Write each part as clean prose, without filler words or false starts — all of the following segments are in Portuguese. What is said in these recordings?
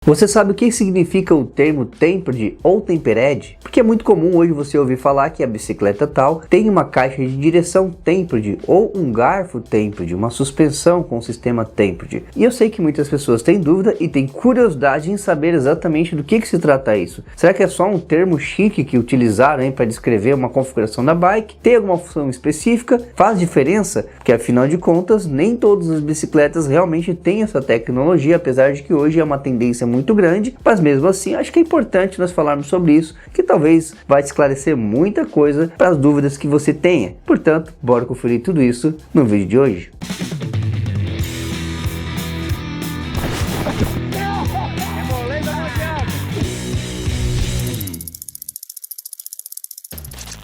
Você sabe o que significa o termo tempered ou tempered? Porque é muito comum hoje você ouvir falar que a bicicleta tal tem uma caixa de direção tempered ou um garfo tempered, uma suspensão com sistema tempered. E eu sei que muitas pessoas têm dúvida e têm curiosidade em saber exatamente do que se trata isso. Será que é só um termo chique que utilizaram para descrever uma configuração da bike? Tem alguma função específica? Faz diferença? Porque afinal de contas, nem todas as bicicletas realmente têm essa tecnologia, apesar de que hoje é uma tendência muito grande, mas mesmo assim acho que é importante nós falarmos sobre isso, que talvez vai esclarecer muita coisa para as dúvidas que você tenha. Portanto, bora conferir tudo isso no vídeo de hoje.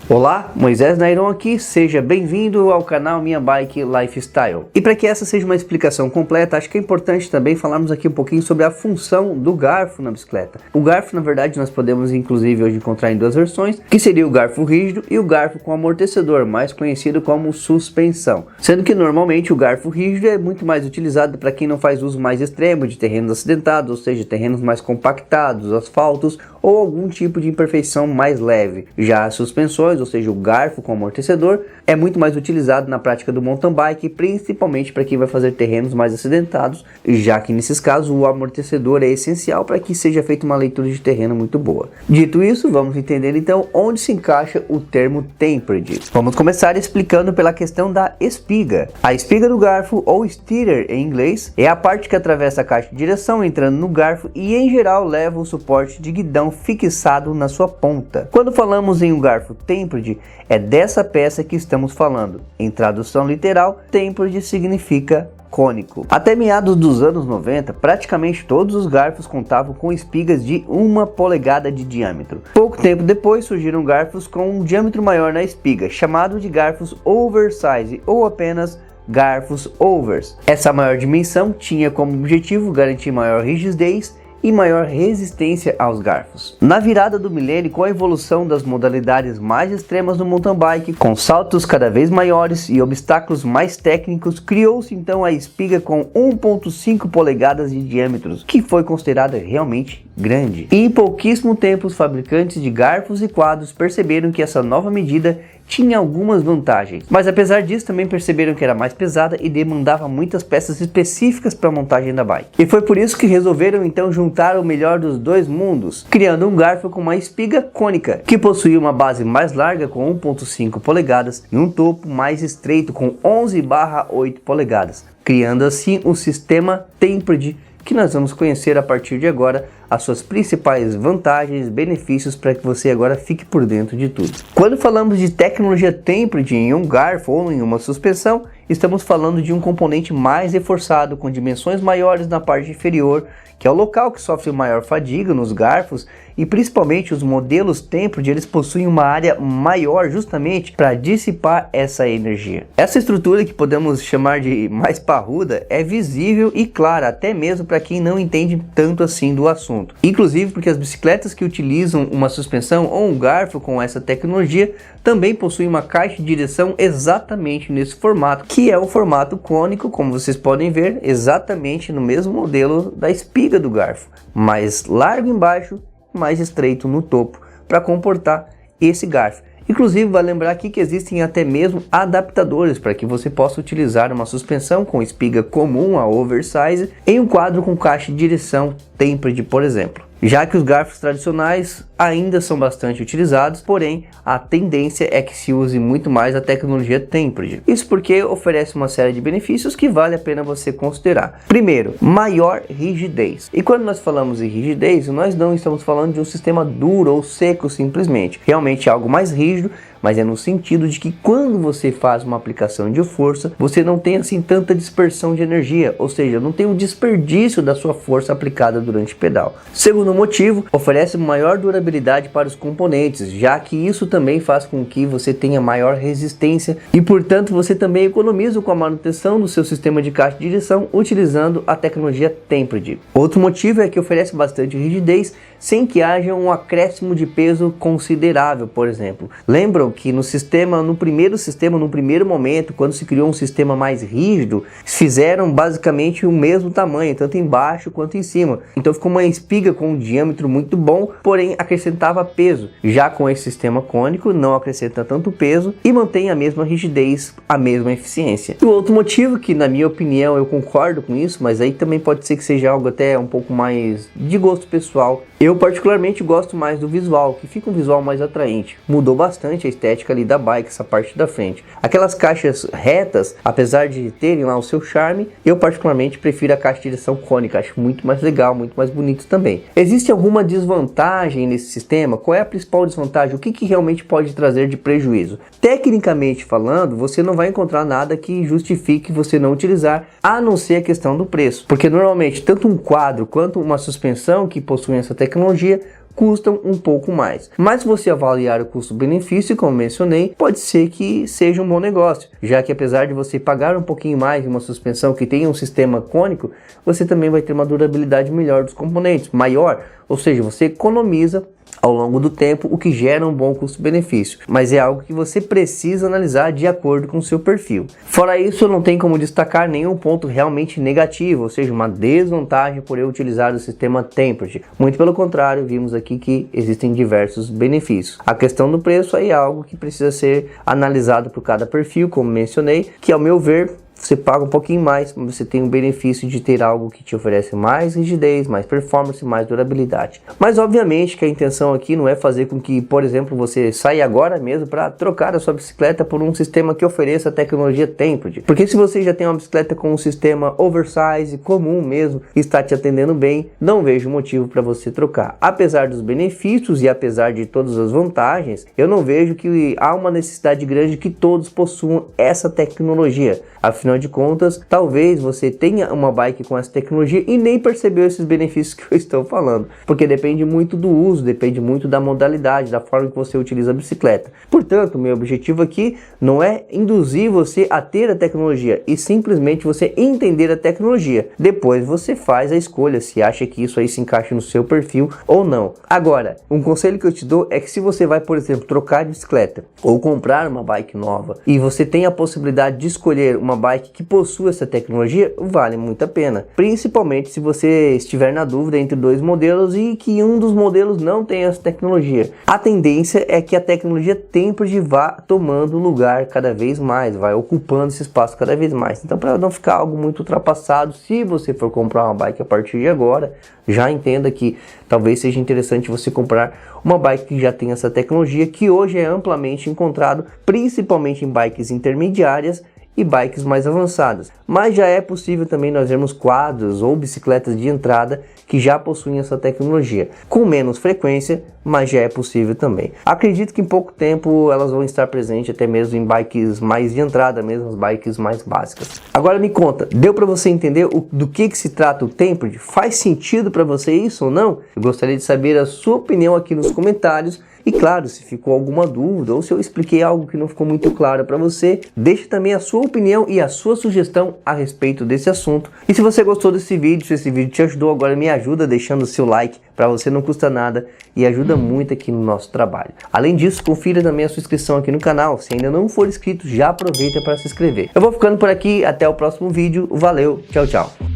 Olá, Moisés Nairon aqui, seja bem-vindo ao canal Minha Bike Lifestyle. E para que essa seja uma explicação completa, acho que é importante também falarmos aqui um pouquinho sobre a função do garfo na bicicleta. O garfo, na verdade, nós podemos inclusive hoje encontrar em duas versões, que seria o garfo rígido e o garfo com amortecedor, mais conhecido como suspensão. Sendo que normalmente o garfo rígido é muito mais utilizado para quem não faz uso mais extremo de terrenos acidentados, ou seja, terrenos mais compactados, asfaltos ou algum tipo de imperfeição mais leve. Já as suspensões, ou seja, o garfo com amortecedor, é muito mais utilizado na prática do mountain bike, principalmente para quem vai fazer terrenos mais acidentados, já que nesses casos o amortecedor é essencial para que seja feita uma leitura de terreno muito boa. Dito isso, vamos entender então onde se encaixa o termo tempered. Vamos começar explicando pela questão da espiga. A espiga do garfo, ou steerer em inglês, é a parte que atravessa a caixa de direção entrando no garfo e em geral leva o suporte de guidão fixado na sua ponta. Quando falamos em um garfo tempered, é dessa peça que estamos falando. Em tradução literal, tempered significa cônico. Até meados dos anos 90, praticamente todos os garfos contavam com espigas de 1 polegada de diâmetro. Pouco tempo depois surgiram garfos com um diâmetro maior na espiga, chamado de garfos oversize ou apenas garfos overs. Essa maior dimensão tinha como objetivo garantir maior rigidez e maior resistência aos garfos. Na virada do milênio, com a evolução das modalidades mais extremas do mountain bike, com saltos cada vez maiores e obstáculos mais técnicos, criou-se então a espiga com 1,5 polegadas de diâmetro, que foi considerada realmente grande. E em pouquíssimo tempo, os fabricantes de garfos e quadros perceberam que essa nova medida tinha algumas vantagens, mas apesar disso também perceberam que era mais pesada e demandava muitas peças específicas para a montagem da bike. E foi por isso que resolveram então juntar o melhor dos dois mundos, criando um garfo com uma espiga cônica, que possuía uma base mais larga com 1,5 polegadas e um topo mais estreito com 11/8 polegadas, criando assim o sistema tempered, que nós vamos conhecer a partir de agora as suas principais vantagens e benefícios para que você agora fique por dentro de tudo. Quando falamos de tecnologia tempered em um garfo ou em uma suspensão, estamos falando de um componente mais reforçado com dimensões maiores na parte inferior, que é o local que sofre maior fadiga nos garfos, e principalmente os modelos tempered, eles possuem uma área maior justamente para dissipar essa energia. Essa estrutura, que podemos chamar de mais parruda, é visível e clara até mesmo para quem não entende tanto assim do assunto. Inclusive porque as bicicletas que utilizam uma suspensão ou um garfo com essa tecnologia também possuem uma caixa de direção exatamente nesse formato, que é o formato cônico, como vocês podem ver, exatamente no mesmo modelo da espiga do garfo, mais largo embaixo, mais estreito no topo, para comportar esse garfo. Inclusive, vale lembrar aqui que existem até mesmo adaptadores para que você possa utilizar uma suspensão com espiga comum, a oversize, em um quadro com caixa de direção tempered, por exemplo. Já que os garfos tradicionais ainda são bastante utilizados, porém a tendência é que se use muito mais a tecnologia tempered. Isso porque oferece uma série de benefícios que vale a pena você considerar. Primeiro, maior rigidez. E quando nós falamos em rigidez, nós não estamos falando de um sistema duro ou seco simplesmente. Realmente é algo mais rígido, mas é no sentido de que quando você faz uma aplicação de força, você não tem assim tanta dispersão de energia, ou seja, não tem um desperdício da sua força aplicada durante o pedal. Segundo motivo, oferece maior durabilidade para os componentes, já que isso também faz com que você tenha maior resistência e, portanto, você também economiza com a manutenção do seu sistema de caixa de direção utilizando a tecnologia tempered. Outro motivo é que oferece bastante rigidez sem que haja um acréscimo de peso considerável, por exemplo. Lembram que no primeiro momento, quando se criou um sistema mais rígido, fizeram basicamente o mesmo tamanho, tanto embaixo quanto em cima. Então ficou uma espiga com um diâmetro muito bom, porém acrescentava peso. Já com esse sistema cônico, não acrescenta tanto peso e mantém a mesma rigidez, a mesma eficiência. E o outro motivo, que na minha opinião eu concordo com isso, mas aí também pode ser que seja algo até um pouco mais de gosto pessoal. Eu particularmente gosto mais do visual, que fica um visual mais atraente. Mudou bastante a estética ali da bike, essa parte da frente. Aquelas caixas retas, apesar de terem lá o seu charme, eu particularmente prefiro a caixa de direção cônica. Acho muito mais legal, muito mais bonito também. Existe alguma desvantagem nesse sistema? Qual é a principal desvantagem? O que realmente pode trazer de prejuízo? Tecnicamente falando, você não vai encontrar nada que justifique você não utilizar, a não ser a questão do preço. Porque normalmente, tanto um quadro quanto uma suspensão que possuem essa tecnologia custam um pouco mais. Mas se você avaliar o custo-benefício, como mencionei, pode ser que seja um bom negócio, já que apesar de você pagar um pouquinho mais em uma suspensão que tenha um sistema cônico, você também vai ter uma durabilidade melhor dos componentes, maior, ou seja, você economiza ao longo do tempo, o que gera um bom custo-benefício, mas é algo que você precisa analisar de acordo com o seu perfil. Fora isso, não tem como destacar nenhum ponto realmente negativo, ou seja, uma desvantagem por eu utilizar o sistema Tempered. Muito pelo contrário, vimos aqui que existem diversos benefícios. A questão do preço aí é algo que precisa ser analisado por cada perfil, como mencionei, que ao meu ver, você paga um pouquinho mais, mas você tem o benefício de ter algo que te oferece mais rigidez, mais performance, mais durabilidade. Mas obviamente que a intenção aqui não é fazer com que, por exemplo, você saia agora mesmo para trocar a sua bicicleta por um sistema que ofereça a tecnologia Tempered. Porque se você já tem uma bicicleta com um sistema oversize, comum mesmo, e está te atendendo bem, não vejo motivo para você trocar. Apesar dos benefícios e apesar de todas as vantagens, eu não vejo que há uma necessidade grande que todos possuam essa tecnologia. Afinal de contas, talvez você tenha uma bike com essa tecnologia e nem percebeu esses benefícios que eu estou falando, porque depende muito do uso, depende muito da modalidade, da forma que você utiliza a bicicleta. Portanto, meu objetivo aqui não é induzir você a ter a tecnologia, e simplesmente você entender a tecnologia. Depois você faz a escolha se acha que isso aí se encaixa no seu perfil ou não. Agora, um conselho que eu te dou é que se você vai, por exemplo, trocar de bicicleta ou comprar uma bike nova e você tem a possibilidade de escolher uma bike que possua essa tecnologia, vale muito a pena. Principalmente se você estiver na dúvida entre dois modelos e que um dos modelos não tem essa tecnologia. A tendência é que a tecnologia Tempered vá tomando lugar cada vez mais, vai ocupando esse espaço cada vez mais. Então, para não ficar algo muito ultrapassado, se você for comprar uma bike a partir de agora, já entenda que talvez seja interessante você comprar uma bike que já tem essa tecnologia, que hoje é amplamente encontrado, principalmente em bikes intermediárias e bikes mais avançadas. Mas já é possível também nós vermos quadros ou bicicletas de entrada que já possuem essa tecnologia, com menos frequência, mas já é possível também. Acredito que em pouco tempo elas vão estar presentes até mesmo em bikes mais de entrada, mesmo as bikes mais básicas. Agora me conta, deu para você entender do que se trata o Tempered? Faz sentido para você isso ou não? Eu gostaria de saber a sua opinião aqui nos comentários. E claro, se ficou alguma dúvida ou se eu expliquei algo que não ficou muito claro para você, deixe também a sua opinião e a sua sugestão a respeito desse assunto. E se você gostou desse vídeo, se esse vídeo te ajudou, agora me ajuda deixando o seu like, para você não custa nada e ajuda muito aqui no nosso trabalho. Além disso, confira também a sua inscrição aqui no canal. Se ainda não for inscrito, já aproveita para se inscrever. Eu vou ficando por aqui, até o próximo vídeo. Valeu, tchau, tchau.